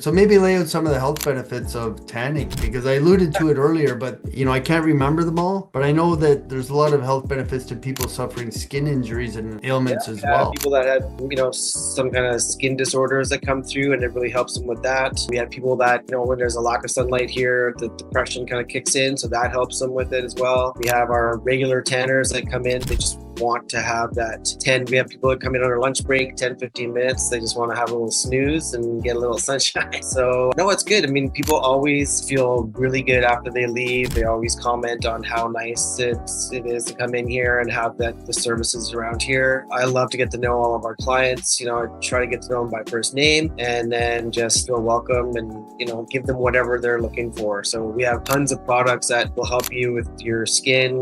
So maybe lay out some of the health benefits of tanning because I alluded to it earlier, but I can't remember them all. But I know that there's a lot of health benefits to people suffering skin injuries and Yeah, ailments as we have well. people that have, some kind of skin disorders that come through, and it really helps them with that. We have people that, when there's a lack of sunlight here, the depression kind of kicks in, so that helps them with it as well. We have our regular tanners that come in, they just want to have that 10. We have people that come in on their lunch break, 10, 15 minutes. They just want to have a little snooze and get a little sunshine. So, no, it's good. I mean, people always feel really good after they leave. They always comment on how nice it is to come in here and have the services around here. I love to get to know all of our clients. I try to get to know them by first name and then just feel welcome and, give them whatever they're looking for. So we have tons of products that will help you with your skin,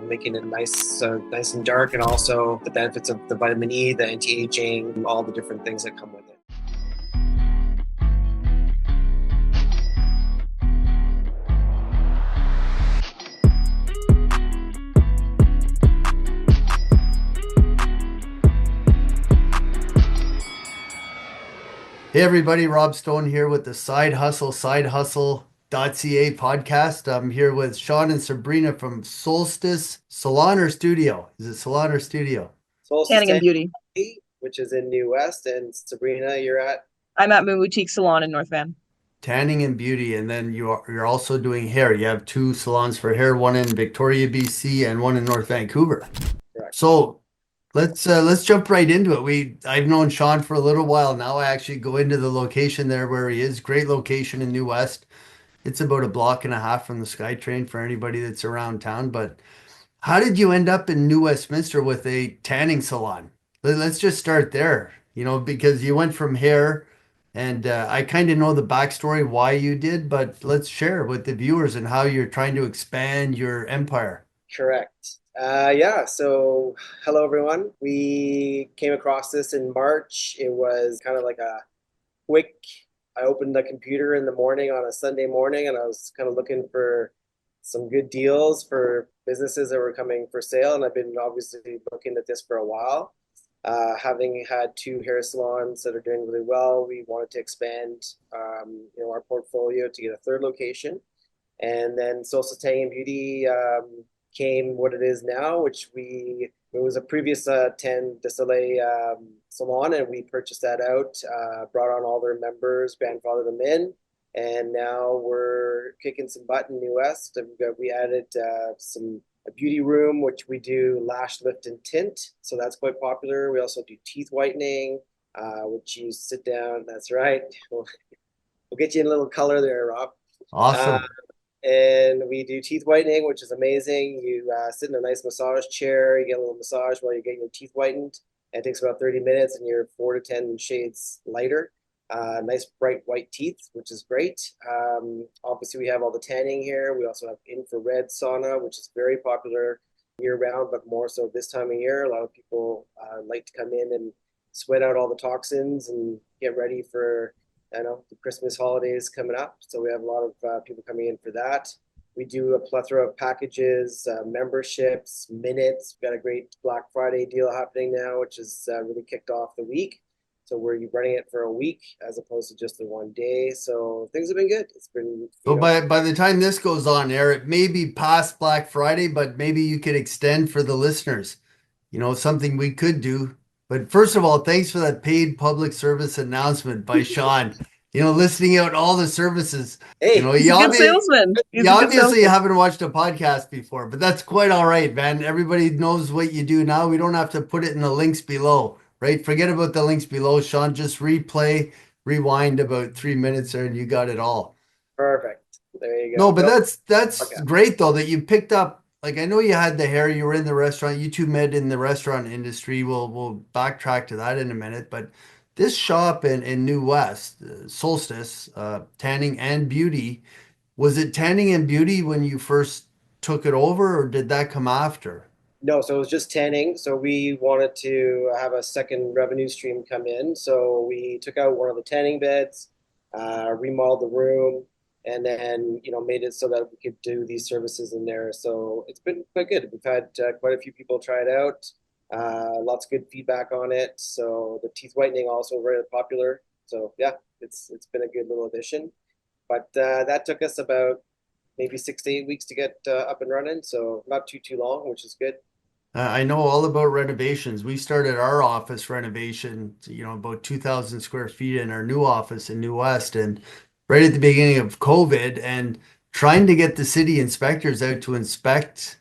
making it nice and dark, and also the benefits of the vitamin E, the anti-aging, all the different things that come with it. Hey everybody, Rob Stone here with the sidehustle.ca podcast. I'm here with Sean and Sabrina from Solstice Salon or Studio. Is it Salon or Studio? Solstice Tanning and Beauty. which is in New West, and Sabrina, you're at? I'm at Moon Boutique Salon in North Van. Tanning and Beauty, and then you're also doing hair. You have two salons for hair, one in Victoria, BC, and one in North Vancouver. Correct. So let's jump right into it. I've known Sean for a little while now. I actually go into the location there where he is. Great location in New West. It's about a block and a half from the SkyTrain for anybody that's around town. But how did you end up in New Westminster with a tanning salon? Let's just start there, because you went from hair and I kind of know the backstory why you did, but let's share with the viewers and how you're trying to expand your empire. Correct. Yeah, so hello everyone. We came across this in March. It was kind of like a quick, I opened the computer in the morning on a Sunday morning and I was kind of looking for some good deals for businesses that were coming for sale. And I've been obviously looking at this for a while. Having had two hair salons that are doing really well, we wanted to expand, our portfolio to get a third location. And then Solstice Salon and Beauty came what it is now, it was a previous 10 de Soleil salon, and we purchased that out, brought on all their members, grandfathered them in, and now we're kicking some butt in New West. We added a beauty room, which we do lash lift and tint, so that's quite popular. We also do teeth whitening, which you sit down. That's right. We'll get you in a little color there, Rob. Awesome. And we do teeth whitening, which is amazing. You sit in a nice massage chair, you get a little massage while you're getting your teeth whitened. And it takes about 30 minutes and you're 4 to 10 shades lighter. Nice bright white teeth, which is great. Obviously, we have all the tanning here. We also have infrared sauna, which is very popular year round, but more so this time of year. A lot of people like to come in and sweat out all the toxins and get ready for the Christmas holidays coming up. So we have a lot of people coming in for that. We do a plethora of packages, memberships, minutes. We've got a great Black Friday deal happening now, which has really kicked off the week. So we're running it for a week as opposed to just the one day. So things have been good. It's been, So by the time this goes on air, it may be past Black Friday, but maybe you could extend for the listeners, something we could do. But first of all, thanks for that paid public service announcement by Sean. Listing out all the services. Hey, he's a good salesman. You obviously haven't watched a podcast before, but that's quite all right, man. Everybody knows what you do now. We don't have to put it in the links below, right? Forget about the links below, Sean. Just rewind about 3 minutes there, and you got it all. Perfect. There you go. No, but that's great though that you picked up. Like I know you had the hair, you were in the restaurant, you two met in the restaurant industry. We'll backtrack to that in a minute, but this shop in New West, Solstice, Tanning and Beauty, was it Tanning and Beauty when you first took it over, or did that come after? No, so it was just tanning. So we wanted to have a second revenue stream come in. So we took out one of the tanning beds, remodeled the room, and then made it so that we could do these services in there. So it's been quite good. We've had quite a few people try it out. Lots of good feedback on it. So the teeth whitening also very popular. So yeah, it's been a good little addition. But that took us about maybe 6 to 8 weeks to get up and running. So not too long, which is good. I know all about renovations. We started our office renovation, about 2,000 square feet in our new office in New West, and right at the beginning of COVID, and trying to get the city inspectors out to inspect.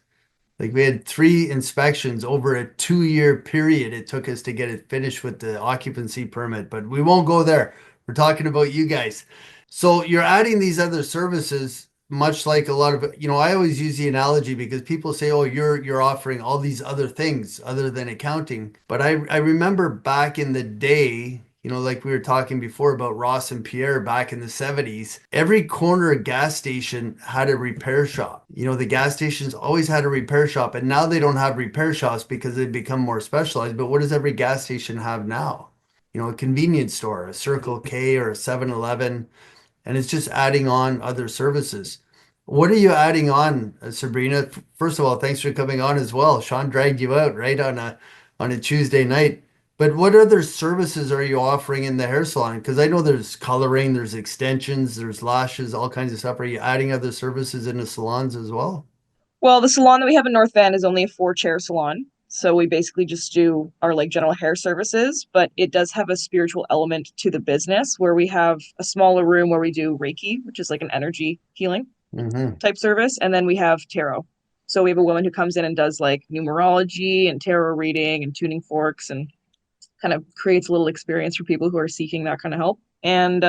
Like we had three inspections over a 2 year period. It took us to get it finished with the occupancy permit, but we won't go there. We're talking about you guys. So you're adding these other services, much like a lot of, I always use the analogy because people say, "Oh, you're offering all these other things other than accounting." But I remember back in the day, like we were talking before about Ross and Pierre back in the 70s, every corner gas station had a repair shop. The gas stations always had a repair shop, and now they don't have repair shops because they've become more specialized. But what does every gas station have now? A convenience store, a Circle K or a 7-Eleven, and it's just adding on other services. What are you adding on, Sabrina? First of all, thanks for coming on as well. Sean dragged you out right on a Tuesday night. But what other services are you offering in the hair salon? Because I know there's coloring, there's extensions, there's lashes, all kinds of stuff. Are you adding other services in the salons as well? Well, the salon that we have in North Van is only a four-chair salon. So we basically just do our like general hair services, but it does have a spiritual element to the business where we have a smaller room where we do Reiki, which is like an energy healing Hmm. type service, and then we have tarot. So we have a woman who comes in and does like numerology and tarot reading and tuning forks and kind of creates a little experience for people who are seeking that kind of help. And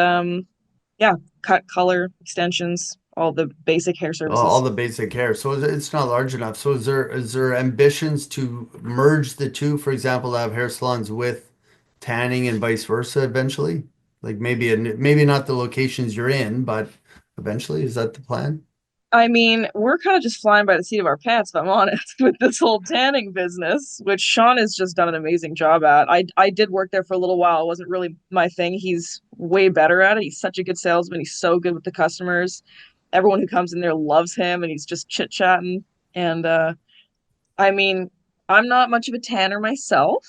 yeah, cut, color, extensions, all the basic hair All services. the basic hair. So it's not large enough. So is there ambitions to merge the two, for example, to have hair salons with tanning and vice versa eventually? Like maybe not the locations you're in, but eventually, is that the plan? I mean, we're kind of just flying by the seat of our pants, if I'm honest, with this whole tanning business, which Sean has just done an amazing job at. I did work there for a little while. It wasn't really my thing. He's way better at it. He's such a good salesman. He's so good with the customers. Everyone who comes in there loves him and he's just chit-chatting. And I mean, I'm not much of a tanner myself.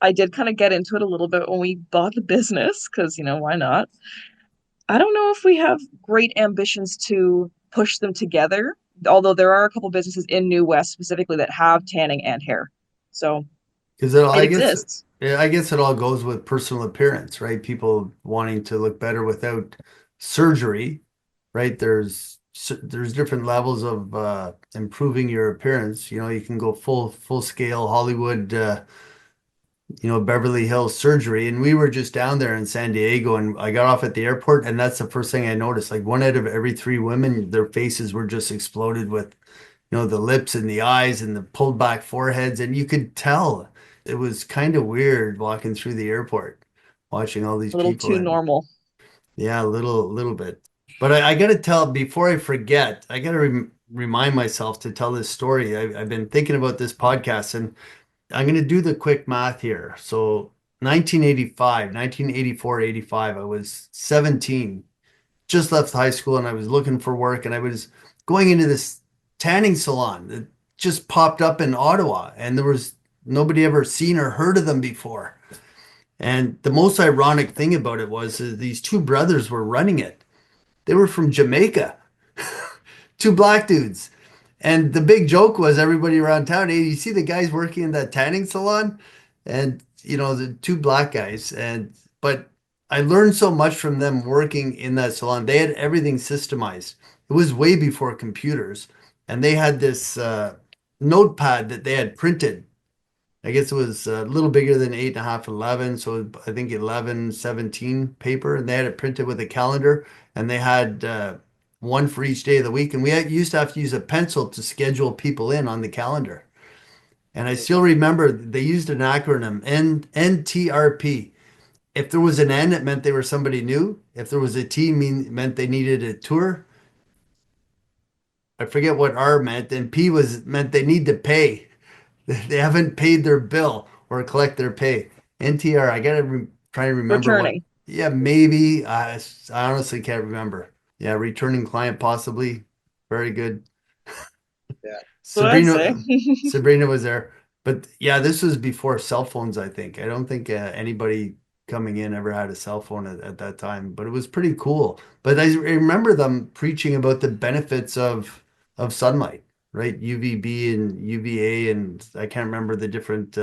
I did kind of get into it a little bit when we bought the business because, why not? I don't know if we have great ambitions to push them together, although there are a couple businesses in New West specifically that have tanning and hair. So Because it I guess exists. yeah, I guess it all goes with personal appearance, right? People wanting to look better without surgery, right? There's different levels of improving your appearance. You can go full scale Hollywood, Beverly Hills surgery. And we were just down there in San Diego, and I got off at the airport, and that's the first thing I noticed. Like one out of every three women, their faces were just exploded with the lips and the eyes and the pulled back foreheads. And you could tell it was kind of weird walking through the airport, watching all these A little people. too And normal. yeah, a little bit. But I got to tell, before I forget, I got to remind myself to tell this story. I've been thinking about this podcast, and I'm going to do the quick math here. So 1985, 1984, 85, I was 17, just left high school, and I was looking for work, and I was going into this tanning salon that just popped up in Ottawa, and there was nobody ever seen or heard of them before. And the most ironic thing about it was these two brothers were running it. They were from Jamaica, two black dudes. And the big joke was everybody around town, hey, you see the guys working in that tanning salon? And, the two black guys. But I learned so much from them working in that salon. They had everything systemized. It was way before computers. And they had this notepad that they had printed. I guess it was a little bigger than 8.5, 11. So I think 11, 17 paper. And they had it printed with a calendar. And they had one for each day of the week. And used to have to use a pencil to schedule people in on the calendar. And I still remember they used an acronym, NTRP. If there was an N, it meant they were somebody new. If there was a T, meant they needed a tour. I forget what R meant. And P meant they need to pay. They haven't paid their bill or collect their pay. NTR, I gotta try to remember what. Returning. Yeah, maybe. I honestly can't remember. Yeah, returning client possibly. Very good. Yeah. That's what I'd say. Sabrina, Sabrina was there, but yeah, this was before cell phones. I think. I don't think anybody. coming in ever had a cell phone at that time, but it was pretty cool. But I remember them preaching about the benefits of sunlight, right? UVB and UVA, and I can't remember the different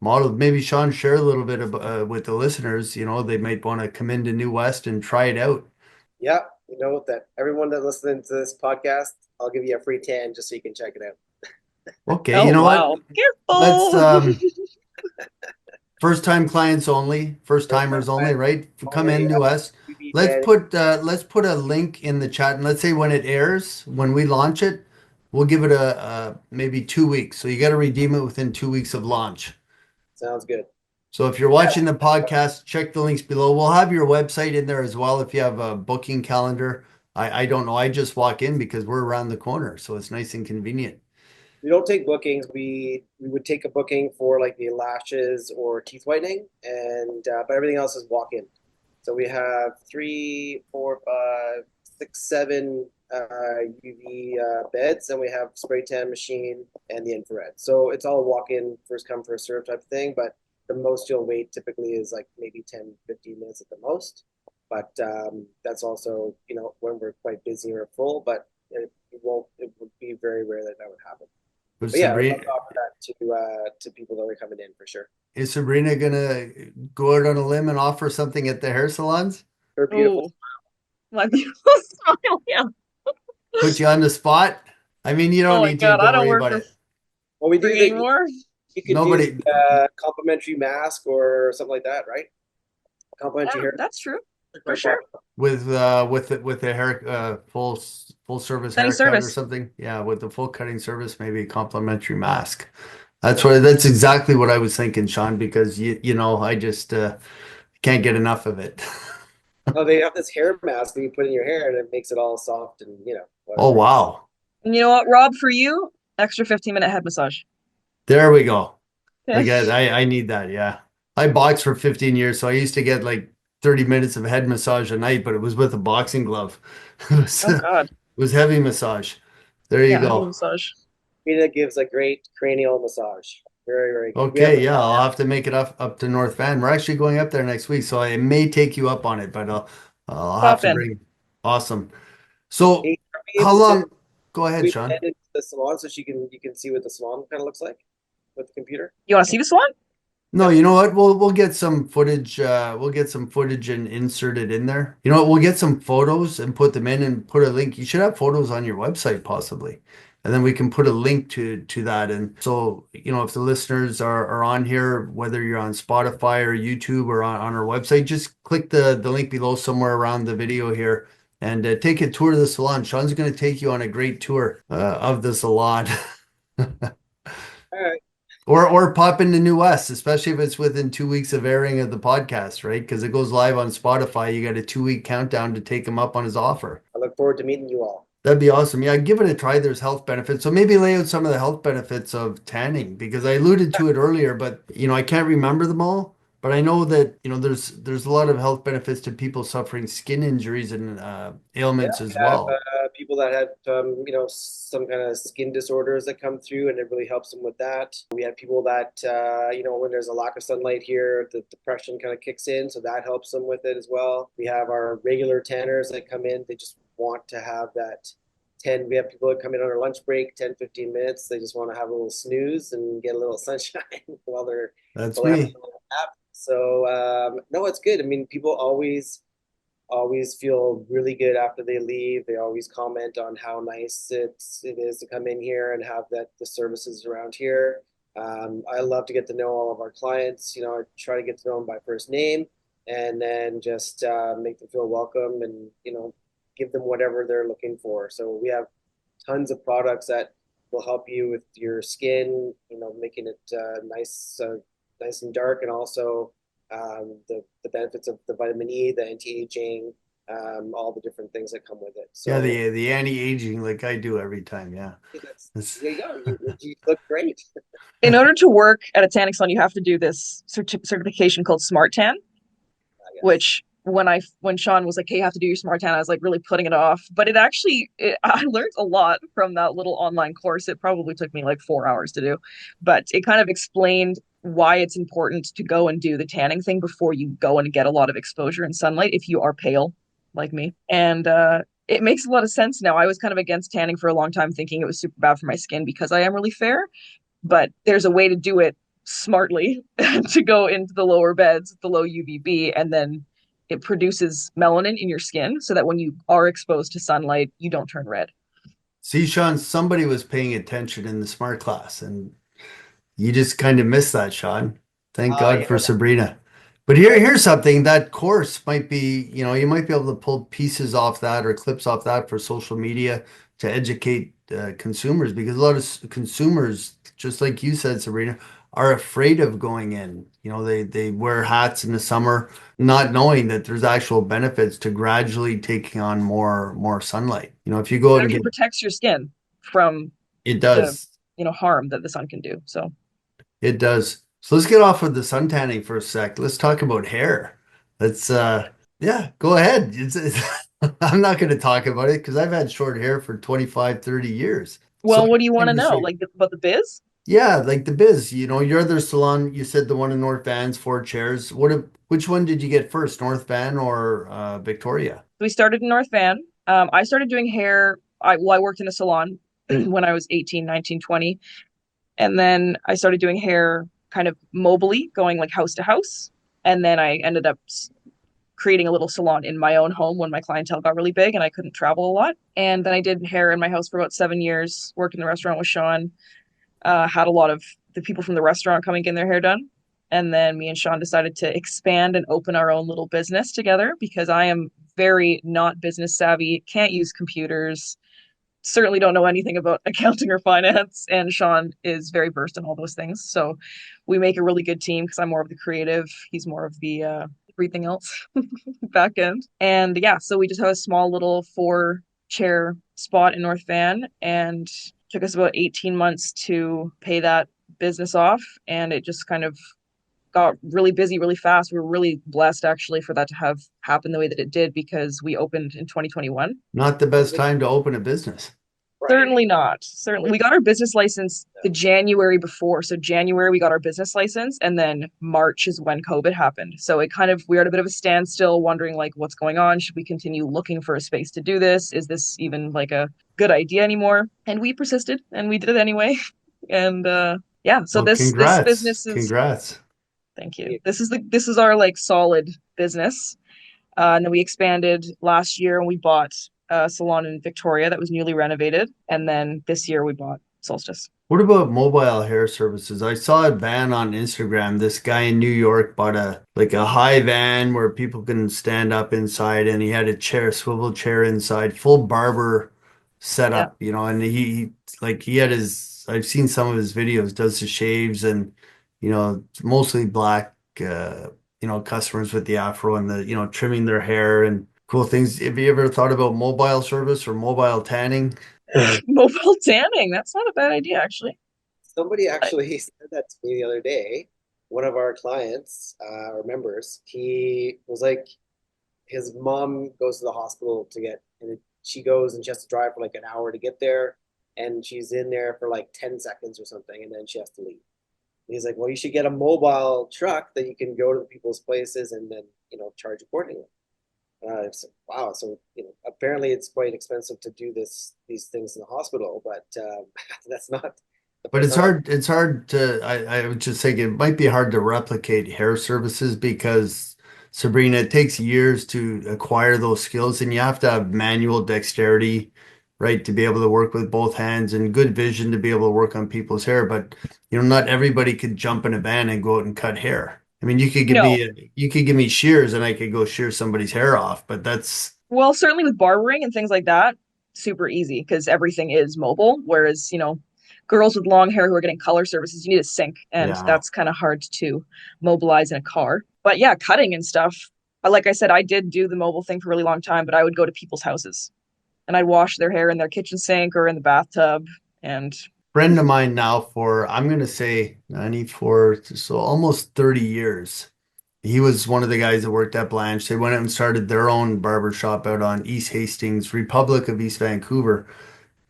models. Maybe Sean share a little bit about, with the listeners. They might want to come into New West and try it out. Yeah, you know that everyone that listening to this podcast, I'll give you a free tan just so you can check it out. Okay, Oh you know what? wow. Let's Careful. first time clients only, first First time timers only, buyers right? Come only, into us. UV Let's tan. put a link in the chat, and let's say when it airs, when we launch it, we'll give it a maybe 2 weeks. So you got to redeem it within 2 weeks of launch. Sounds good. So if you're Yeah, watching the podcast, check the links below. We'll have your website in there as well if you have a booking calendar. I don't know. I just walk in because we're around the corner, so it's nice and convenient. we don't take bookings. We would take a booking for like the lashes or teeth whitening, and but everything else is walk in. So we have three, four, five, six, seven UV beds, and we have spray tan machine and the infrared. So it's all walk in, first come, first serve type of thing. But the most you'll wait typically is like maybe 10, 15 minutes at the most. But that's also, when we're quite busy or full, but it would be very rare that that would happen. Was But yeah, I would Sabrina, love to offer that to people that are coming in for sure. is Sabrina gonna go out on a limb and offer something at the hair salons? Her beautiful. Oh, my beautiful smile. Yeah. Put you on the spot? I mean, you don't Oh my need to. God, I Don't don't worry work about for it. Well, we do free the anymore. you could do Nobody the complimentary mask or something like that, right? Complimentary Yeah, hair. that's true for sure. with the hair full service Any haircut or service. something. Yeah, with the full cutting service, maybe a complimentary mask. That's exactly what I was thinking, Sean, because I just can't get enough of it. Oh, they have this hair mask that you put in your hair and it makes it all soft and Oh whatever. wow. And you know what, Rob, for you, extra 15-minute head massage. There we go. Okay. Like I need that, yeah. I boxed for 15 years, so I used to get like 30 minutes of head massage a night, but it was with a boxing glove. Oh God. It was heavy massage. There you Yeah, heavy go. massage. Mina gives a great cranial massage. Very, very good. We have Okay, yeah, I'll have to make it up to North Van. We're actually going up there next week, so I may take you up on it, but I'll have Pop to in. bring. Awesome. So, Hey, are we how able to long? Go ahead, we Sean. head into the salon so you can see what the salon kind of looks like with the computer? You want to see this one? No, you know what? We'll get some footage. We'll get some footage and insert it in there. You know what? We'll get some photos and put them in and put a link. You should have photos on your website possibly, and then we can put a link to that. And so, if the listeners are on here, whether you're on Spotify or YouTube or on our website, just click the link below somewhere around the video here and take a tour of the salon. Sean's going to take you on a great tour of the salon. All right. Or pop into New West, especially if it's within 2 weeks of airing of the podcast, right? Because it goes live on Spotify. You got a 2 week countdown to take him up on his offer. I look forward to meeting you all. That'd be awesome. Yeah, give it a try. There's health benefits. So maybe lay out some of the health benefits of tanning because I alluded to it earlier, but I can't remember them all. But I know that, there's a lot of health benefits to people suffering skin injuries and Yeah, ailments we as have well. people that have, some kind of skin disorders that come through, and it really helps them with that. We have people that, when there's a lack of sunlight here, the depression kind of kicks in, so that helps them with it as well. We have our regular tanners that come in. They just want to have that 10. We have people that come in on their lunch break, 10, 15 minutes. They just want to have a little snooze and get a little sunshine That's while they're having me. a little nap. So, no, it's good. I mean, people always feel really good after they leave. They always comment on how nice it is to come in here and have the services around here. I love to get to know all of our clients. I try to get to know them by first name, and then just make them feel welcome, and give them whatever they're looking for. So we have tons of products that will help you with your skin. Making it nice and dark, and also the benefits of the vitamin E, the anti-aging, all the different things that come with it. Yeah, So the anti-aging like I do every time. Yeah. That's there you go. You look great. In order to work at a tanning salon, you have to do this certification called Smart Tan, Yes. which when Sean was like, "Hey, you have to do your Smart Tan," I was like really putting it off. But I learned a lot from that little online course. It probably took me like 4 hours to do, but it kind of explained why it's important to go and do the tanning thing before you go and get a lot of exposure and sunlight if you are pale like me. And it makes a lot of sense now. I was kind of against tanning for a long time, thinking it was super bad for my skin because I am really fair, but there's a way to do it smartly to go into the lower beds, the low UVB, and then it produces melanin in your skin so that when you are exposed to sunlight, you don't turn red. See, Sean, somebody was paying attention in the smart class, and you just kind of missed that, Sean. Thank Oh God yeah, for Sabrina. But here's something that course might be, you might be able to pull pieces off that or clips off that for social media to educate consumers because a lot of consumers, just like you said, Sabrina, are afraid of going in. They wear hats in the summer, not knowing that there's actual benefits to gradually taking on more sunlight. If you go It out and actually get protects your skin from it the, does. harm that the sun can do. So, It does. So let's get off of the sun tanning for a sec. Let's talk about hair. Let's yeah, go ahead. I'm not going to talk about it because I've had short hair for 25, 30 years. So well, what do you want I'm to just know? like, Like about the biz? yeah, like the biz, your other salon, you said the one in North Van's, 4 chairs. Which one did you get first, North Van or Victoria? We started in North Van. I started doing hair. I worked in a salon when I was 18, 19, 20. And then I started doing hair kind of mobily, going like house to house. And then I ended up creating a little salon in my own home when my clientele got really big and I couldn't travel a lot. And then I did hair in my house for about 7 years, worked in the restaurant with Sean, had a lot of the people from the restaurant coming getting their hair done. And then me and Sean decided to expand and open our own little business together because I am very not business savvy, can't use computers, certainly don't know anything about accounting or finance. And Sean is very versed in all those things. So we make a really good team because I'm more of the creative, he's more of the everything else back end. And yeah, so we just have a small little 4 chair spot in North Van and took us about 18 months to pay that business off. And it just kind of got really busy really fast. We were really blessed actually for that to have happened the way that it did because we opened in 2021. Not the best time to open a business. right. Certainly not. Certainly. We got our business license the January before. So January we got our business license and then March is when COVID happened. So it kind of we're at a bit of a standstill wondering like what's going on? Should we continue looking for a space to do this? Is this even like a good idea anymore? And we persisted and we did it anyway. And yeah, so Well, this congrats. business is Congrats. thank you. This is our like solid business. And then we expanded last year and we bought a salon in Victoria that was newly renovated. And then this year we bought Solstice. What about mobile hair services? I saw a van on Instagram. This guy in New York bought a high van where people can stand up inside and he had a chair, swivel chair inside, full barber Yeah. setup, and he had I've seen some of his videos, does the shaves and it's mostly black customers with the afro and the, trimming their hair and cool things. Have you ever thought about mobile service or mobile tanning? Mobile tanning. That's not a bad idea, actually. Somebody I, actually said that to me the other day. One of our clients or members, he was like, his mom goes to the hospital and she goes and she has to drive for like an hour to get there, and she's in there for like 10 seconds or something, and then she has to leave. And he's like, well, you should get a mobile truck that you can go to the people's places and then charge accordingly. So, wow, so apparently it's quite expensive to do these things in the hospital, but that's not But that's it's not how. hard. It's hard to. I would just think it might be hard to replicate hair services because Sabrina, it takes years to acquire those skills, and you have to have manual dexterity, right, to be able to work with both hands and good vision to be able to work on people's hair. But not everybody could jump in a van and go out and cut hair. I mean, no. you could give me shears, and I could go shear somebody's hair off. But that's Well, certainly with barbering and things like that, super easy because everything is mobile. Whereas, girls with long hair who are getting color services, you need a sink, and yeah. that's kind of hard to mobilize in a car. But yeah, cutting and stuff. Like I said, I did do the mobile thing for a really long time, but I would go to people's houses and I'd wash their hair in their kitchen sink or in the bathtub. And Friend of mine now for I'm gonna say 94, so almost 30 years. He was one of the guys that worked at Blanche. They went out and started their own barber shop out on East Hastings, Republic of East Vancouver.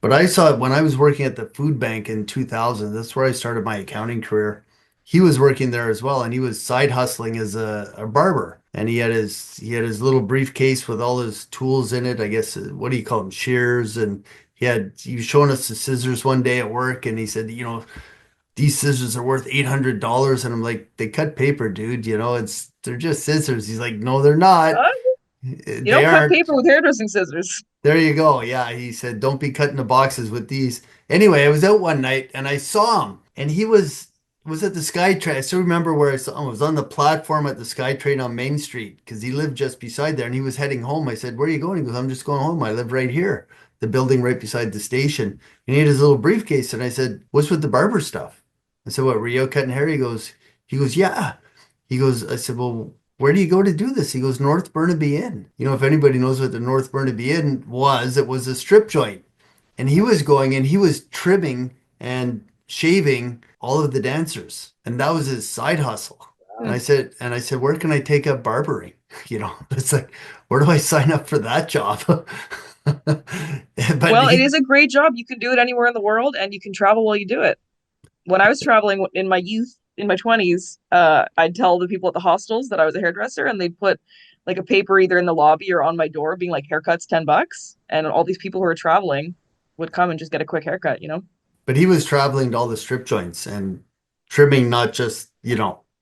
But I saw it when I was working at the food bank in 2000. That's where I started my accounting career. he was working there as well, and he was side hustling as a barber. And he had his little briefcase with all his tools in it. I guess what do you call them? Shears, and he was showing us the scissors one day at work, and he said, these scissors are worth $800, and I'm like, they cut paper, dude. They're just scissors. He's like, no, they're not. Uh, you They don't cut aren't. paper with hairdressing scissors. There you go. Yeah, he said, don't be cutting the boxes with these. Anyway, I was out one night and I saw him, and he was at the SkyTrain. I still remember where I saw him. I was on the platform at the SkyTrain on Main Street because he lived just beside there, and he was heading home. I said, "Where are you going?" He goes, "I'm just going home. I live right here, the building right beside the station." And he had his little briefcase, and I said, "What's with the barber stuff?" I said, "What, were you out cutting hair?" He goes, "Yeah." I said, "Well, where do you go to do this?" He goes, "North Burnaby Inn." If anybody knows what the North Burnaby Inn was, it was a strip joint. And he was going and he was trimming and shaving all of the dancers. And that was his side hustle. And Hmm. I said, where can I take up barbering? It's like, where do I sign up for that job? But Well, it he, is a great job. You can do it anywhere in the world and you can travel while you do it. When I was traveling in my youth, in my 20s, I'd tell the people at the hostels that I was a hairdresser, and they'd put like a paper either in the lobby or on my door being like haircuts $10. And all these people who were traveling would come and just get a quick haircut. but he was traveling to all the strip joints and trimming, not just,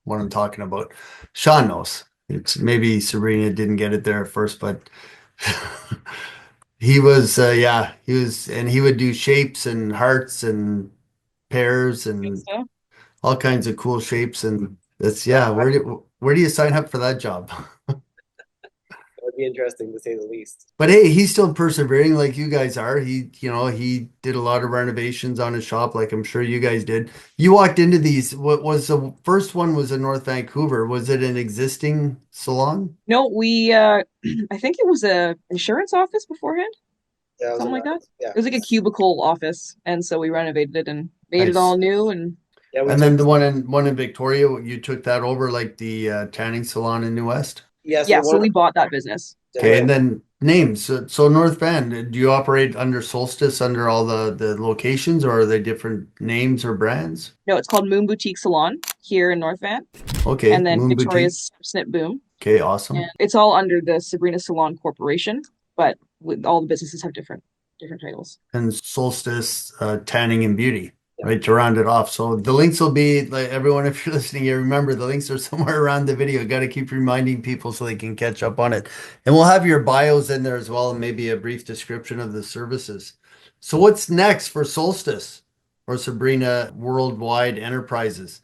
what I'm talking about. Sean knows. It's maybe Sabrina didn't get it there at first, but yeah, and he would do shapes and hearts and pears Good and stuff. all kinds of cool shapes. And that's, Yeah, yeah, where do you sign up for that job? that would be interesting to say the least. But hey, he's still persevering like you guys are. He did a lot of renovations on his shop, like I'm sure you guys did. You walked into these. What was the first one was in North Vancouver. Was it an existing salon? No, we I think it was a insurance office beforehand, Yeah, it was something in like that. yeah. It was like a cubicle office, and so we renovated it and made it all Nice. new. And Yeah, we And took then the one in Victoria, you took that over like the tanning salon in New West. yeah, so yeah, the so one we bought that business. Okay, right. and then names. So North Van, do you operate under Solstice under all the locations, or are they different names or brands? No, it's called Moon Boutique Salon here in North Van, Okay, and then Moon Boutique. Victoria's Snip Boom. Okay, And awesome. it's all under the Sabrina Salon Corporation, but with all the businesses have different titles. And Solstice Tanning and Beauty, Yeah. right, to round it off. So the links will be like everyone, if you're listening here, remember the links are somewhere around the video. Got to keep reminding people so they can catch up on it. And we'll have your bios in there as well, and maybe a brief description of the services. So what's next for Solstice or Sabrina Worldwide Enterprises?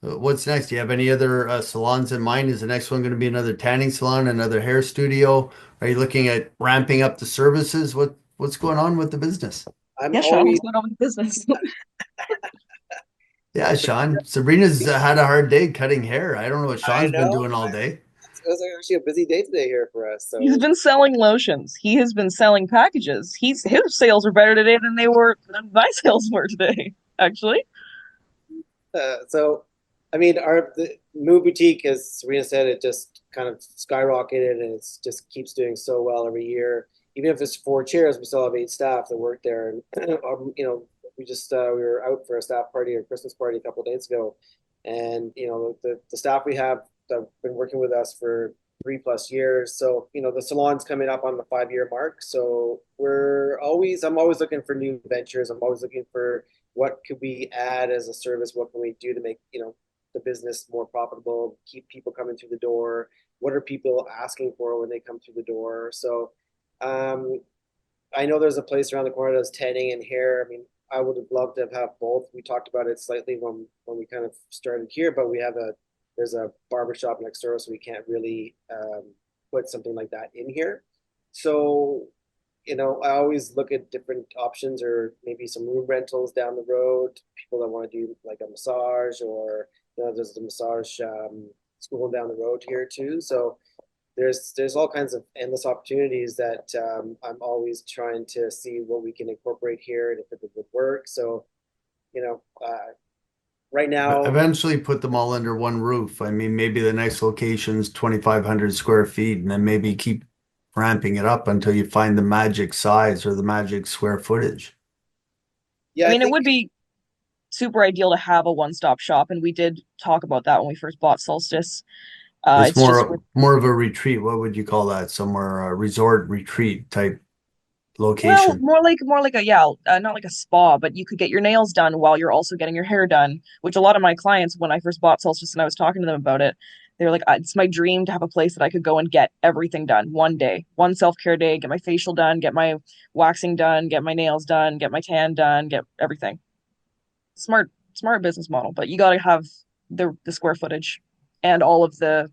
What's next? Do you have any other salons in mind? Is the next one going to be another tanning salon, another hair studio? Are you looking at ramping up the services? What's going on with the business? I'm Yeah, Sean, always what's going on with the business? Yeah, Sean. Sabrina's had a hard day cutting hair. I don't know what I Sean's been know doing all day. it was actually a busy day today here for us. He's So been selling lotions. He has been selling packages. His sales are better today than my sales were today, actually. so I mean the Moo Boutique, as Serena said, it just kind of skyrocketed and it's just keeps doing so well every year. Even if it's 4 chairs, we still have 8 staff that work there. And we were out for a staff party or Christmas party a couple of days ago, and the staff we have that have been working with us for 3+ years. So the salon's coming up on the 5 year mark. So I'm always looking for new ventures. I'm always looking for what could we add as a service? What can we do to make the business more profitable? Keep people coming through the door. What are people asking for when they come through the door? So um, I know there's a place around the corner that does tanning and hair. I mean, I would have loved to have both. We talked about it slightly when we kind of started here, but there's a barbershop next door, so we can't really put something like that in here. So I always look at different options or maybe some room rentals down the road. People that want to do like a massage, or there's a massage school down the road here too. So there's all kinds of endless opportunities that I'm always trying to see what we can incorporate here and if it would work. So you know, uh, right now, Eventually put them all under one roof. I mean, maybe the next location's 2,500 square feet, and then maybe keep ramping it up until you find the magic size or the magic square footage. I yeah, I mean, it think would be super ideal to have a one-stop shop, and we did talk about that when we first bought Solstice. It's It's just with more of a retreat. What would you call that? Somewhere a resort retreat type well, location. more like a yeah, not like a spa, but you could get your nails done while you're also getting your hair done, which a lot of my clients, when I first bought Solstice and I was talking to them about it, they were like, It's my dream to have a place that I could go and get everything done one day, one self-care day, get my facial done, get my waxing done, get my nails done, get my tan done, get everything. Smart business model, but you got to have the square footage and all of the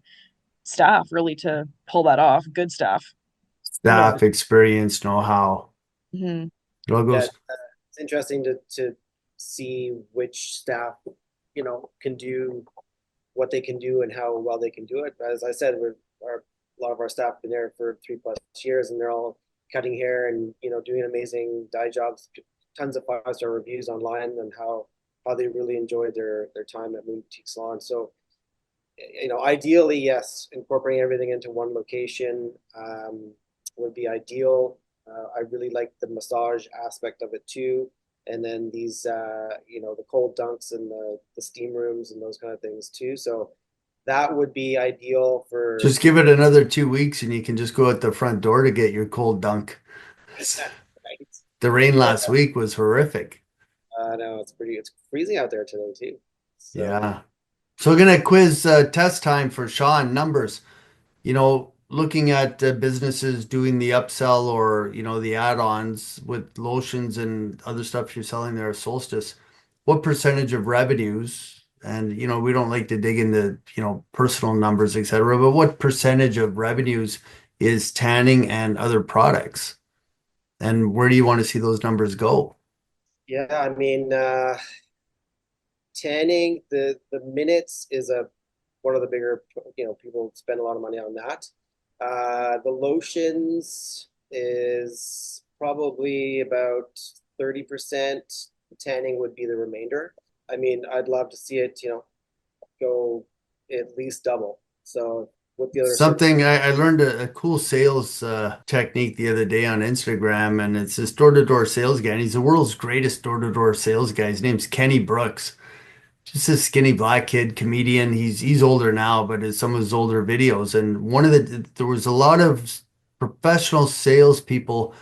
staff really to pull that off. Good staff. Staff, experience, know-how. Hmm. Yeah, Logos. it's interesting to see which staff, can do what they can do and how well they can do it. As I said, a lot of our staff been there for 3+ years, and they're all cutting hair and doing amazing dye jobs. Tons of 5-star reviews online and how they really enjoyed their time at Moon Boutique Salon. So, ideally, yes, incorporating everything into one location would be ideal. I really like the massage aspect of it too. And then these, the cold dunks and the steam rooms and those kind of things too. So that would be ideal for, Just give it another 2 weeks and you can just go out the front door to get your cold dunk. right? The rain Yeah, last week was horrific. no, it's freezing out there today too. So Yeah. So we're gonna quiz test time for Sean numbers. Looking at businesses doing the upsell or, the add-ons with lotions and other stuff you're selling there at Solstice, what percentage of revenues, and, we don't like to dig into, personal numbers, et cetera, but what percentage of revenues is tanning and other products? And where do you want to see those numbers go? yeah, I mean, tanning, the minutes is a one of the bigger, people spend a lot of money on that. The lotions is probably about 30%. The tanning would be the remainder. I mean, I'd love to see it, go at least double. So with the other services, Something I learned a cool sales technique the other day on Instagram, and it's this door-to-door sales guy, and he's the world's greatest door-to-door sales guy. His name's Kenny Brooks. Just a skinny black kid, comedian. He's older now, but it's some of his older videos. And there was a lot of professional salespeople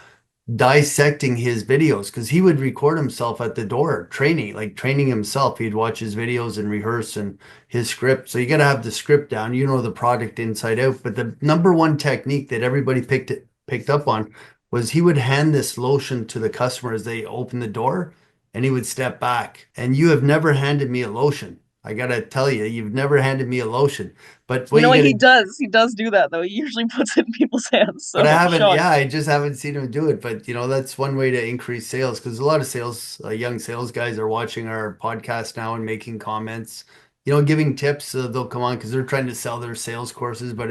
dissecting his videos because he would record himself at the door training himself. He'd watch his videos and rehearse and his script. So you got to have the script down, the product inside out. But the number one technique that everybody picked up on was he would hand this lotion to the customer as they open the door, and he would step back. And you have never handed me a lotion. I gotta tell you, you've never handed me a lotion. But You what know you what gotta he does? He does do that though. He usually puts it in people's hands. But I So, haven't, Sean, yeah, I just haven't seen him do it. But that's one way to increase sales because a lot of young sales guys are watching our podcast now and making comments, giving tips. They'll come on because they're trying to sell their sales courses, but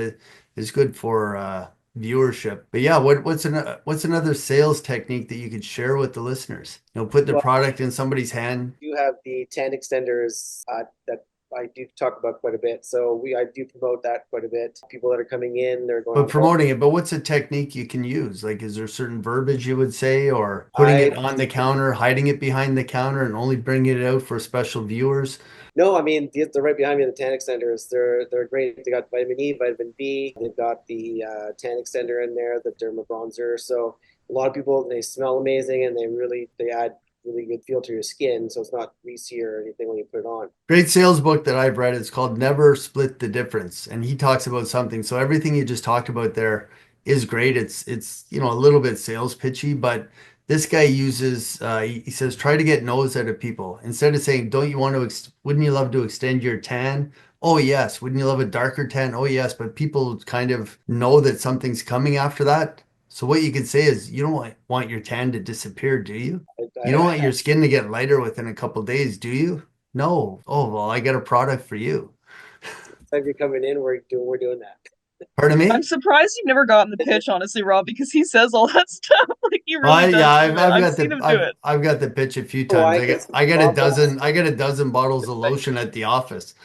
it's good for viewership. But yeah, what's another sales technique that you could share with the listeners? Put the well, product in somebody's hand. you have the tan extenders that I do talk about quite a bit. So I do promote that quite a bit. People that are coming in, they're going But on call. promoting it, but what's a technique you can use? Like, is there certain verbiage you would say, or putting it I on the counter, hiding it behind the counter, and only bringing it out for special viewers? No, I mean they're right behind me. The tan extenders, they're great. They got vitamin E, vitamin B. They've got the tan extender in there, the derma bronzer. So a lot of people they smell amazing and they add really good feel to your skin. So it's not greasy or anything when you put it on. Great sales book that I've read. It's called Never Split the Difference, and he talks about something. So everything you just talked about there is great. It's a little bit sales pitchy, but this guy uses he says try to get no's out of people instead of saying don't you want to wouldn't you love to extend your tan? Oh yes. Wouldn't you love a darker tan? Oh yes. But people kind of know that something's coming after that. So what you could say is you don't want your tan to disappear, do you? You don't want I your skin to get lighter within a couple days, do you? No. Oh, well, I got a product for you. Time you're coming in, we're doing that. Pardon I'm me? surprised you've never gotten the pitch, honestly, Rob, because he says all that stuff. Like he really Yeah, does do it. I've I've got seen him do it. I've got the pitch a few times. Why? Because I got a dozen bottles of lotion at the office.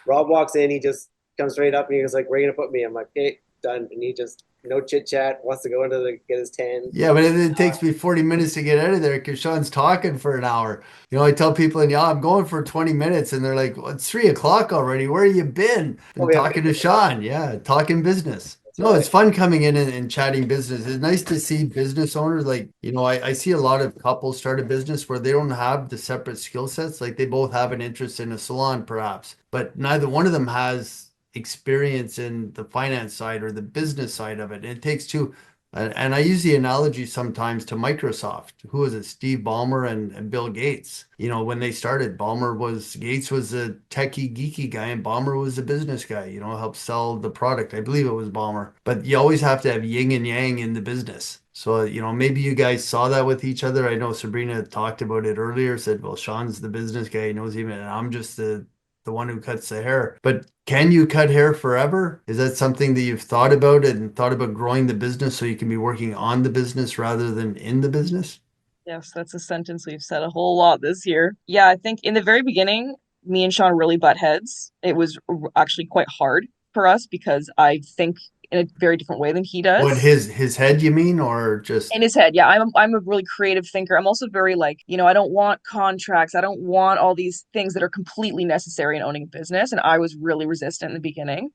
Rob walks in, he just comes straight up and he was like, "Where are you gonna put me?" I'm like, "Okay, done," and he just no chit chat, wants to go into the get his tan. Yeah, but it takes me 40 minutes to get out of there because Sean's talking for an hour. I tell people, and yeah, I'm going for 20 minutes, and they're like, well, it's 3 o'clock already. Where have you been? Oh, Been we have talking to video. Sean. Yeah, talking business. That's No, it's right. fun coming in and chatting business. It's nice to see business owners. Like, I see a lot of couples start a business where they don't have the separate skill sets. Like, they both have an interest in a salon, perhaps, but neither one of them has experience in the finance side or the business side of it. It takes two. And I use the analogy sometimes to Microsoft. Who was it? Steve Ballmer and Bill Gates. When they started, Gates was a techie, geeky guy, and Ballmer was a business guy, helped sell the product. I believe it was Ballmer. But you always have to have yin and yang in the business. So, maybe you guys saw that with each other. I know Sabrina talked about it earlier, said, well, Sean's the business guy, he knows even, and I'm just the one who cuts the hair. But can you cut hair forever? Is that something that you've thought about and thought about growing the business so you can be working on the business rather than in the business? Yes, that's a sentence we've said a whole lot this year. Yeah, I think in the very beginning, me and Sean really butt heads. It was actually quite hard for us because I think in a very different way than he What, does. his head, you mean, or just In his head, yeah, I'm a really creative thinker. I'm also very like, I don't want contracts. I don't want all these things that are completely necessary in owning a business. And I was really resistant in the beginning.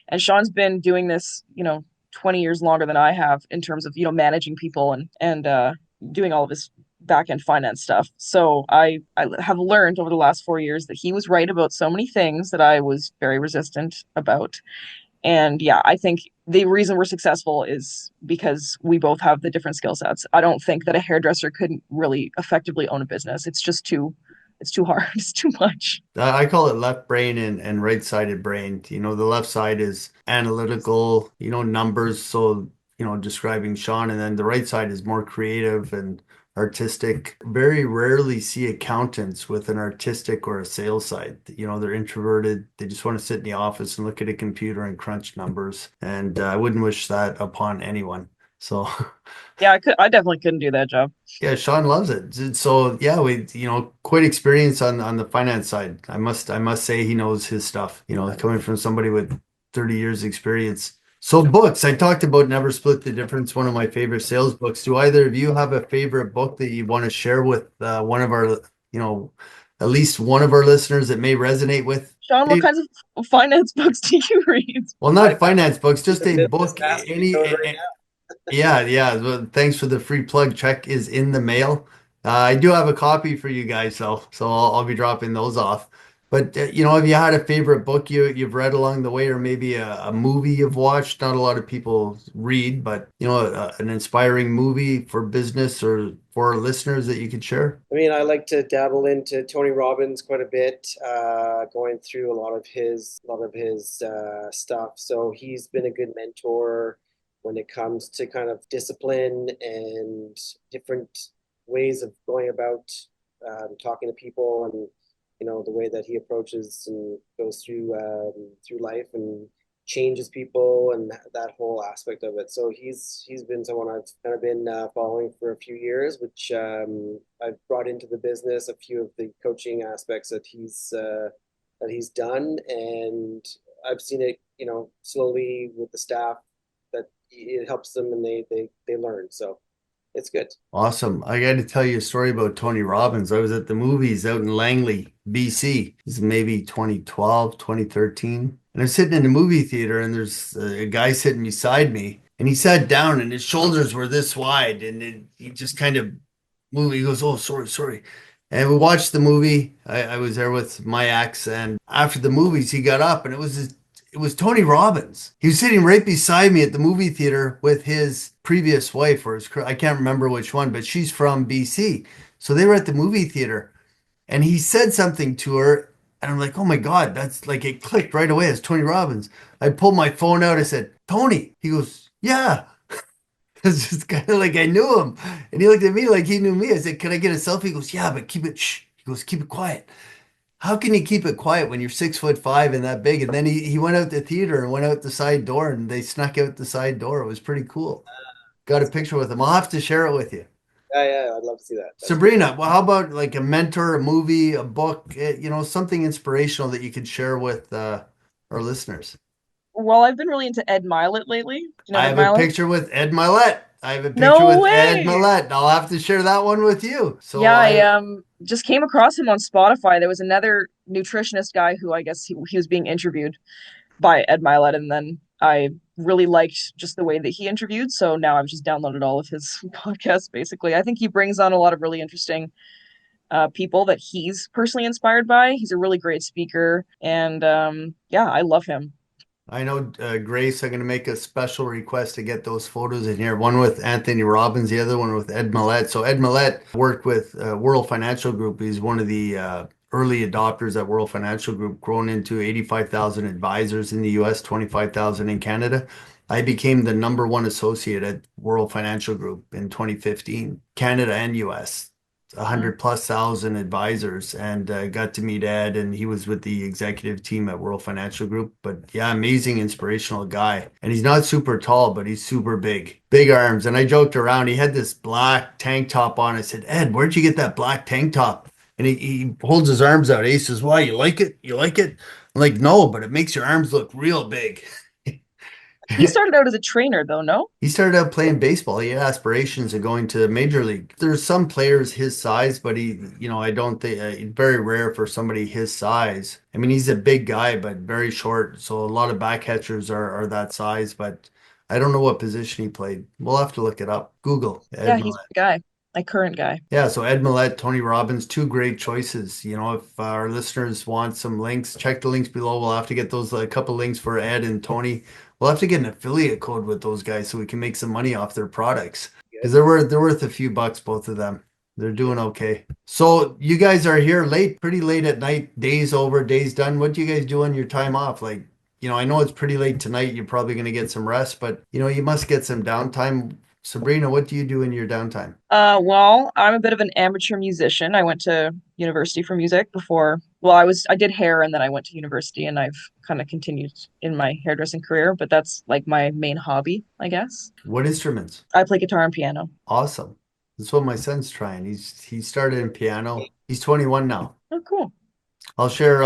And Sean's been doing this, 20 years longer than I have in terms of, managing people and doing all of this back end finance stuff. So I have learned over the last 4 years that he was right about so many things that I was very resistant about. And yeah, I think the reason we're successful is because we both have the different skill sets. I don't think that a hairdresser couldn't really effectively own a business. It's too hard. It's too much. I call it left brain and right-sided brain. The left side is analytical, numbers, so, describing Sean, and then the right side is more creative and artistic. Very rarely see accountants with an artistic or a sales side. They're introverted. They just want to sit in the office and look at a computer and crunch numbers. And I wouldn't wish that upon anyone. So Yeah, I definitely couldn't do that job. yeah, Sean loves it. So yeah, we quite experience on the finance side. I must say he knows his stuff. Coming from somebody with 30 years experience. So books, I talked about Never Split the Difference, one of my favorite sales books. Do either of you have a favorite book that you want to share with one of our, at least one of our listeners that may resonate with? Sean, what kinds of finance books do you read? Well, I've not got finance books, just the a business book, mastery code right yeah, yeah. Well, thanks for the free plug. Check is in the mail. I do have a copy for you guys, so I'll be dropping those off. But have you had a favorite book you've read along the way, or maybe a movie you've watched? Not a lot of people read, but an inspiring movie for business or for our listeners that you could share. I mean, I like to dabble into Tony Robbins quite a bit, going through a lot of his stuff. So he's been a good mentor when it comes to kind of discipline and different ways of going about talking to people, and the way that he approaches and goes through life and changes people and that whole aspect of it. So he's been someone I've kind of been following for a few years, which I've brought into the business a few of the coaching aspects that he's done, and I've seen it, slowly with the staff that it helps them and they learn. So it's good. Awesome. I got to tell you a story about Tony Robbins. I was at the movies out in Langley, BC. This is maybe 2012, 2013. And I'm sitting in the movie theater and there's a guy sitting beside me and he sat down and his shoulders were this wide and he just kind of moved. He goes, oh, sorry, sorry. And we watched the movie. I was there with my ex, and after the movies, he got up and it was Tony Robbins. He was sitting right beside me at the movie theater with his previous wife, I can't remember which one, but she's from BC. So they were at the movie theater and he said something to her. And I'm like, oh my God, that's like it clicked right away. It's Tony Robbins. I pulled my phone out. I said, Tony. He goes, yeah. It's just kind of like I knew him. And he looked at me like he knew me. I said, can I get a selfie? He goes, yeah, but keep it, shh. He goes, keep it quiet. How can you keep it quiet when you're 6'5" and that big? And then he went out the theater and went out the side door and they snuck out the side door. It was pretty cool. Got a That's cool. picture with him. I'll have to share it with you. Yeah, yeah, I'd love to see that. That's cool. Sabrina, well, how about like a mentor, a movie, a book, something inspirational that you could share with our listeners? well, I've been really into Ed Milet lately. Do you know I Ed have a Milet? picture with Ed Milet. I have a picture No with Ed way. Milet. I'll have to share that one with you. So Yeah, I I just came across him on Spotify. There was another nutritionist guy who I guess he was being interviewed by Ed Milet, and then I really liked just the way that he interviewed. So now I've just downloaded all of his podcasts basically. I think he brings on a lot of really interesting people that he's personally inspired by. He's a really great speaker, and yeah, I love him. I know, Grace, I'm going to make a special request to get those photos in here. One with Anthony Robbins, the other one with Ed Milet. So Ed Milet worked with World Financial Group. He's one of the early adopters at World Financial Group, grown into 85,000 advisors in the US, 25,000 in Canada. I became the number one associate at World Financial Group in 2015, Canada and US. A Mm. hundred plus thousand advisors, and got to meet Ed, and he was with the executive team at World Financial Group. But yeah, amazing, inspirational guy. And he's not super tall, but he's super big, big arms. And I joked around, he had this black tank top on. I said, Ed, where'd you get that black tank top? And he holds his arms out. He says, why, you like it? You like it? I'm like, no, but it makes your arms look real big. He started out as a trainer, though, no? He started out playing baseball. He had aspirations of going to major league. There's some players his size, but I don't think very rare for somebody his size. I mean, he's a big guy, but very short. So a lot of back catchers are that size, but I don't know what position he played. We'll have to look it up. Google Ed Yeah, he's Milet. the guy, my current guy. Yeah, so Ed Milet, Tony Robbins, two great choices. If our listeners want some links, check the links below. We'll have to get those a couple links for Ed and Tony. We'll have to get an affiliate code with those guys so we can make some money off their products because Good. they're worth a few bucks, both of them. They're doing okay. So you guys are here late, pretty late at night. Day's over, day's done. What do you guys do on your time off? Like, I know it's pretty late tonight. You're probably going to get some rest, but you must get some downtime. Sabrina, what do you do in your downtime? Well, I'm a bit of an amateur musician. I went to university for music before. Well, I did hair and then I went to university and I've kind of continued in my hairdressing career, but that's like my main hobby, I guess. What instruments? I play guitar and piano. Awesome. That's what my son's trying. He started in piano. He's 21 now. Oh, cool. I'll share,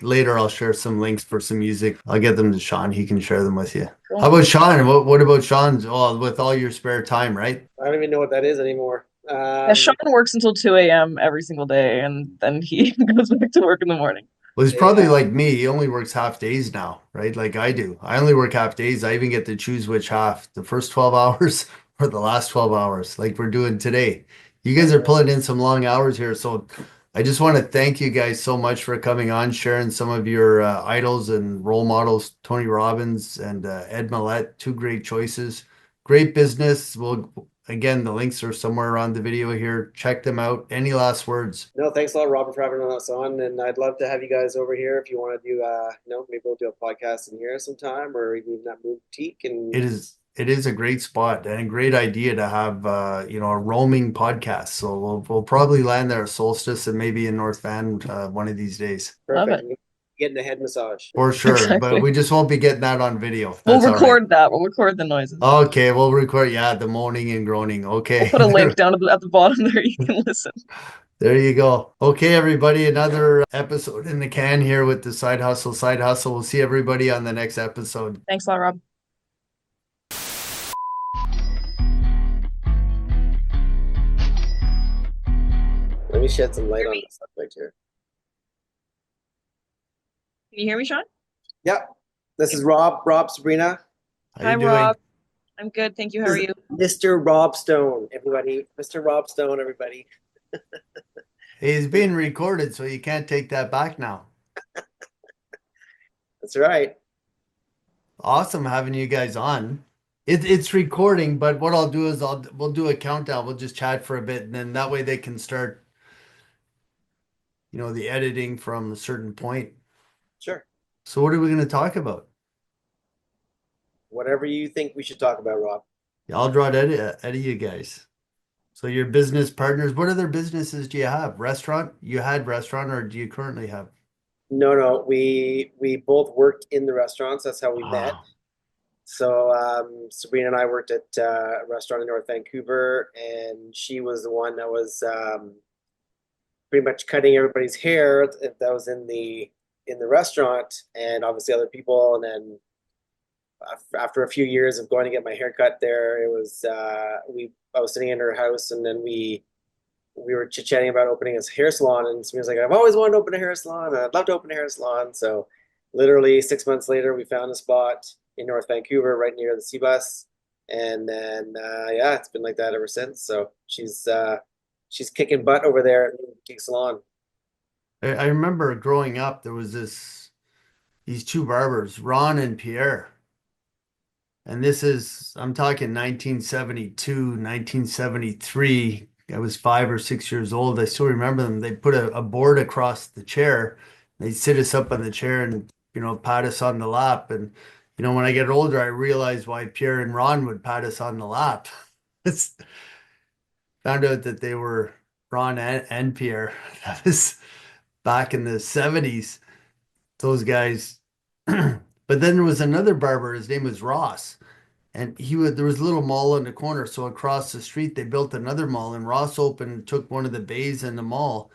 later I'll share some links for some music. I'll get them to Sean. He can share them with you. How Cool. about Sean? What about Sean's? Oh, with all your spare time, right? I don't even know what that is anymore. Yeah, Sean works until 2 a.m. every single day and then he goes back to work in the morning. Well, he's Yeah, probably like me. He only works half days now, right? Like I do. I only work half days. I even get to choose which half, the first 12 hours or the last 12 hours, like we're doing today. You guys that's are right. pulling in some long hours here. So I just want to thank you guys so much for coming on, sharing some of your idols and role models, Tony Robbins and Ed Milet, two great choices. Great business. Again, the links are somewhere around the video here. Check them out. Any last words? No, thanks a lot, Robert, for having us on. And I'd love to have you guys over here if you want to do, maybe we'll do a podcast in here sometime, or even that boutique. And It is a great spot and a great idea to have a roaming podcast. So we'll probably land there at Solstice and maybe in North Van one of these days. Love perfect. it. Getting a head massage. For sure. But Exactly. we just won't be getting that on video. We'll That's all right. record that. We'll record the noises. Okay, we'll record, yeah, the moaning and groaning. We'll Okay. put a link down at the bottom there you can listen. There you go. Okay, everybody, another episode in the can here with the Side Hustle. Side Hustle. We'll see everybody on the next episode. Thanks a lot, Rob. Let me shed some light on the subject here. Can you hear me, Sean? Yeah, this is Rob, Sabrina. How Hi, you doing? Rob. I'm good. Thank you. How are This you? is Mr. Rob Stone, everybody. Mr. Rob Stone, everybody. He's being recorded, so you can't take that back now. That's right. Awesome having you guys on. It's recording, but what I'll do is we'll do a countdown. We'll just chat for a bit, and then that way they can start, the editing from a certain point. Sure. So what are we going to talk about? Whatever you think we should talk about, Rob. Yeah, I'll draw it out of you guys. So your business partners, what other businesses do you have? Restaurant? You had restaurant, or do you currently have? No, we both worked in the restaurants. That's how we met. Ah, So Sabrina and I worked at a restaurant in North Vancouver, and she was the one that was pretty much cutting everybody's hair that was in the restaurant, and obviously other people. And then after a few years of going to get my hair cut there, it was I was sitting in her house, and then we were chit-chatting about opening a hair salon, and she was like, I've always wanted to open a hair salon. I'd love to open a hair salon. So literally 6 months later, we found a spot in North Vancouver, right near the sea bus. And then yeah, it's been like that ever since. So she's kicking butt over there at Geek Salon. I remember growing up, there was these two barbers, Ron and Pierre. And this is, I'm talking 1972, 1973. I was 5 or 6 years old. I still remember them. They put a board across the chair. They'd sit us up on the chair and, pat us on the lap. And, when I get older, I realized why Pierre and Ron would pat us on the lap. It's found out that they were Ron and Pierre. That was back in the 70s, those guys. But then there was another barber. His name was Ross. And there was a little mall in the corner. So across the street, they built another mall, and Ross opened, took one of the bays in the mall,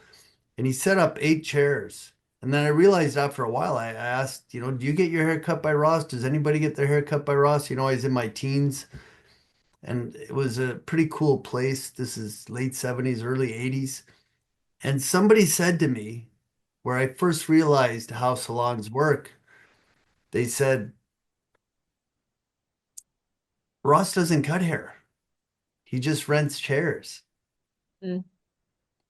and he set up 8 chairs. And then I realized after a while, I asked, do you get your hair cut by Ross? Does anybody get their hair cut by Ross? I was in my teens, and it was a pretty cool place. This is late 70s, early 80s. And somebody said to me, where I first realized how salons work, they said, Ross doesn't cut hair. He just rents chairs. Mm.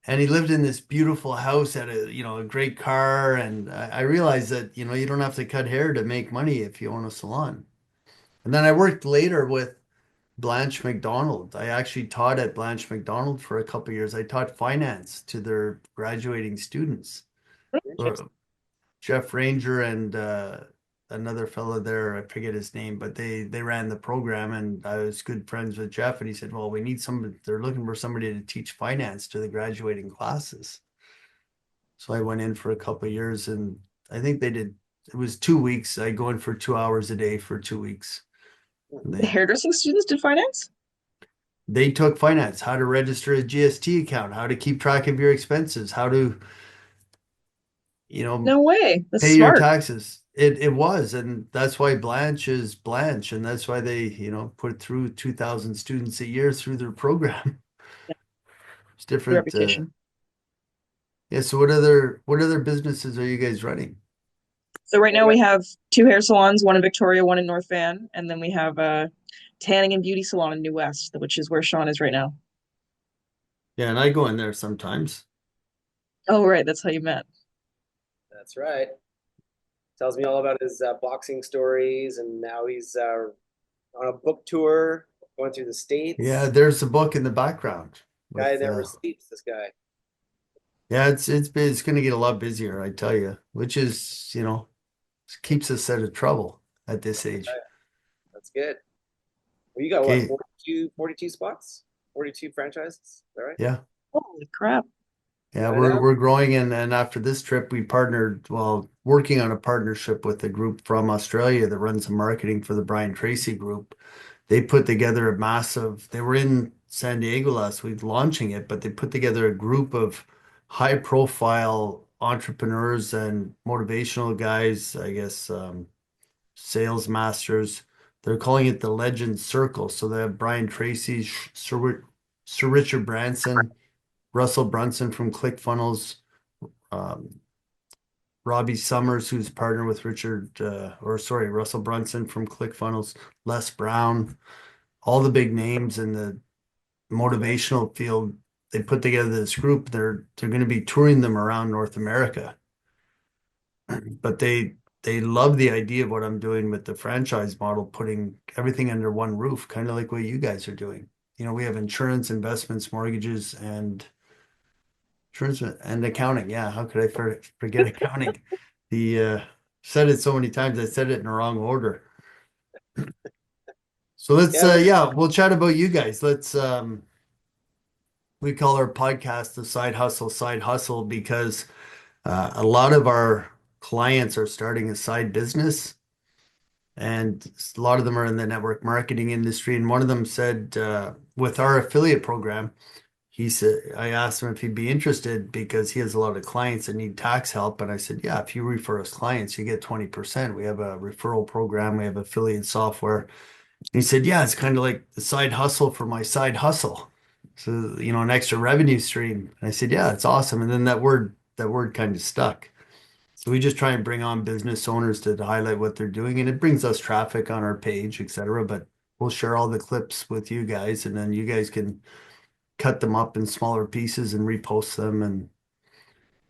And he lived in this beautiful house, had a great car. And I realized that, you don't have to cut hair to make money if you own a salon. And then I worked later with Blanche McDonald. I actually taught at Blanche McDonald for a couple of years. I taught finance to their graduating students. Jeff Ranger and another fellow there, I forget his name, but they ran the program, and I was good friends with Jeff, and he said, well, we need somebody, they're looking for somebody to teach finance to the graduating classes. So I went in for a couple of years, and I think it was 2 weeks. I go in for 2 hours a day for 2 weeks. The hairdressing students did finance? They took finance, how to register a GST account, how to keep track of your expenses, how to, No way. That's pay your smart. taxes. It was, and that's why Blanche is Blanche, and that's why they, put through 2,000 students a year through their program. Yeah, It's the different. reputation. Yeah. So what other businesses are you guys running? So right now we have two hair salons, one in Victoria, one in North Van, and then we have a tanning and beauty salon in New West, which is where Sean is right now. Yeah, and I go in there sometimes. Oh, right, that's how you met. That's right. Tells me all about his boxing stories, and now he's on a book tour going through the Yeah, States. there's a book in the background Guy with never sleeps, this guy. yeah, it's going to get a lot busier, I tell you, which is, keeps us out of trouble at this age. That's good. Well, you got what, Okay. 42 spots? 42 franchises? Is that right? Yeah. Holy crap. Yeah, I we're know. we're growing, and after this trip we partnered, well, working on a partnership with a group from Australia that runs the marketing for the Brian Tracy group. They put together they were in San Diego last week launching it, but they put together a group of high profile entrepreneurs and motivational guys, I guess, sales masters. They're calling it the Legend Circle. So they have Brian Tracy, Sir Richard Branson, Russell Brunson from ClickFunnels, um, Robbie Summers, who's partnered with Russell Brunson from ClickFunnels, Les Brown, all the big names in the motivational field. They put together this group. They're going to be touring them around North America, but they love the idea of what I'm doing with the franchise model, putting everything under one roof, kind of like what you guys are doing. We have insurance, investments, mortgages, and insurance and accounting. Yeah, how could I forget accounting? The said it so many times, I said it in the wrong order. So let's Yeah, yeah, we'll chat about you guys. Let's we call our podcast the side hustle because a lot of our clients are starting a side business, and a lot of them are in the network marketing industry. And one of them said with our affiliate program, he said, I asked him if he'd be interested because he has a lot of clients that need tax help. And I said, yeah, if you refer us clients, you get 20%. We have a referral program, we have affiliate software. And he said, yeah, it's kind of like the side hustle for my side hustle. So, an extra revenue stream. And I said, yeah, it's awesome. And then that word kind of stuck. So we just try and bring on business owners to highlight what they're doing, and it brings us traffic on our page, etc. But we'll share all the clips with you guys, and then you guys can cut them up in smaller pieces and repost them and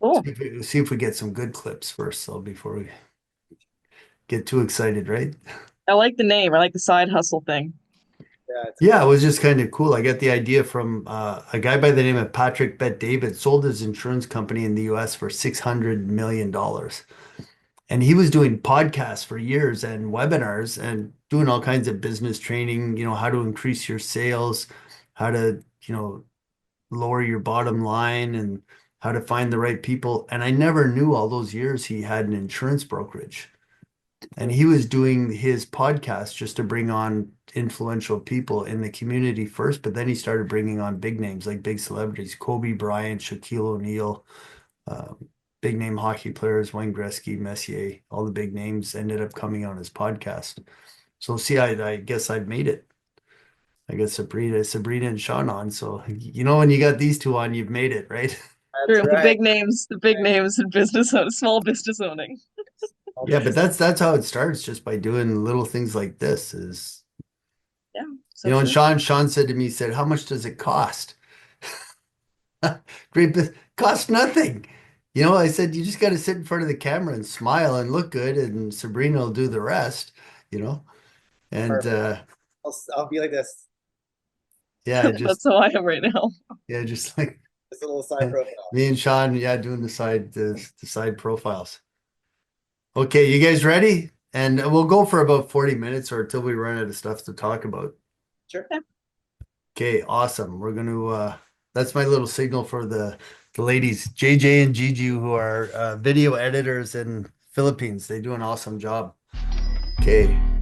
Cool. see if we get some good clips first, though, before we get too excited, right? I like the name. I like the side hustle thing. Yeah, it's a Yeah, good. it was just kind of cool. I got the idea from a guy by the name of Patrick Bet David, sold his insurance company in the US for $600 million. And he was doing podcasts for years and webinars and doing all kinds of business training, how to increase your sales, how to, lower your bottom line and how to find the right people. And I never knew all those years he had an insurance brokerage. And he was doing his podcast just to bring on influential people in the community first, but then he started bringing on big names like big celebrities, Kobe Bryant, Shaquille O'Neal, big name hockey players, Wayne Gretzky, Messier, all the big names ended up coming on his podcast. So see, I guess I've made it. I got Sabrina and Sean on. So when you got these two on, you've made it, right? That's True. right. The big names in business, small business owning. All Yeah, but business. that's how it starts, just by doing little things like this. Is Yeah, so and true. Sean said to me, he said, "How much does it cost?" Great, cost nothing. I said, you just got to sit in front of the camera and smile and look good, and Sabrina will do the rest, you know. And Perfect. I'll be like this. yeah, just That's how I am right now. yeah, just like Just a little side profile. me and Sean, yeah, doing the side profiles. Okay, you guys ready? And we'll go for about 40 minutes or until we run out of stuff to talk about. Sure. Yeah. Okay, awesome. We're going to that's my little signal for the ladies, JJ and Gigi, who are video editors in Philippines. They do an awesome job. Okay.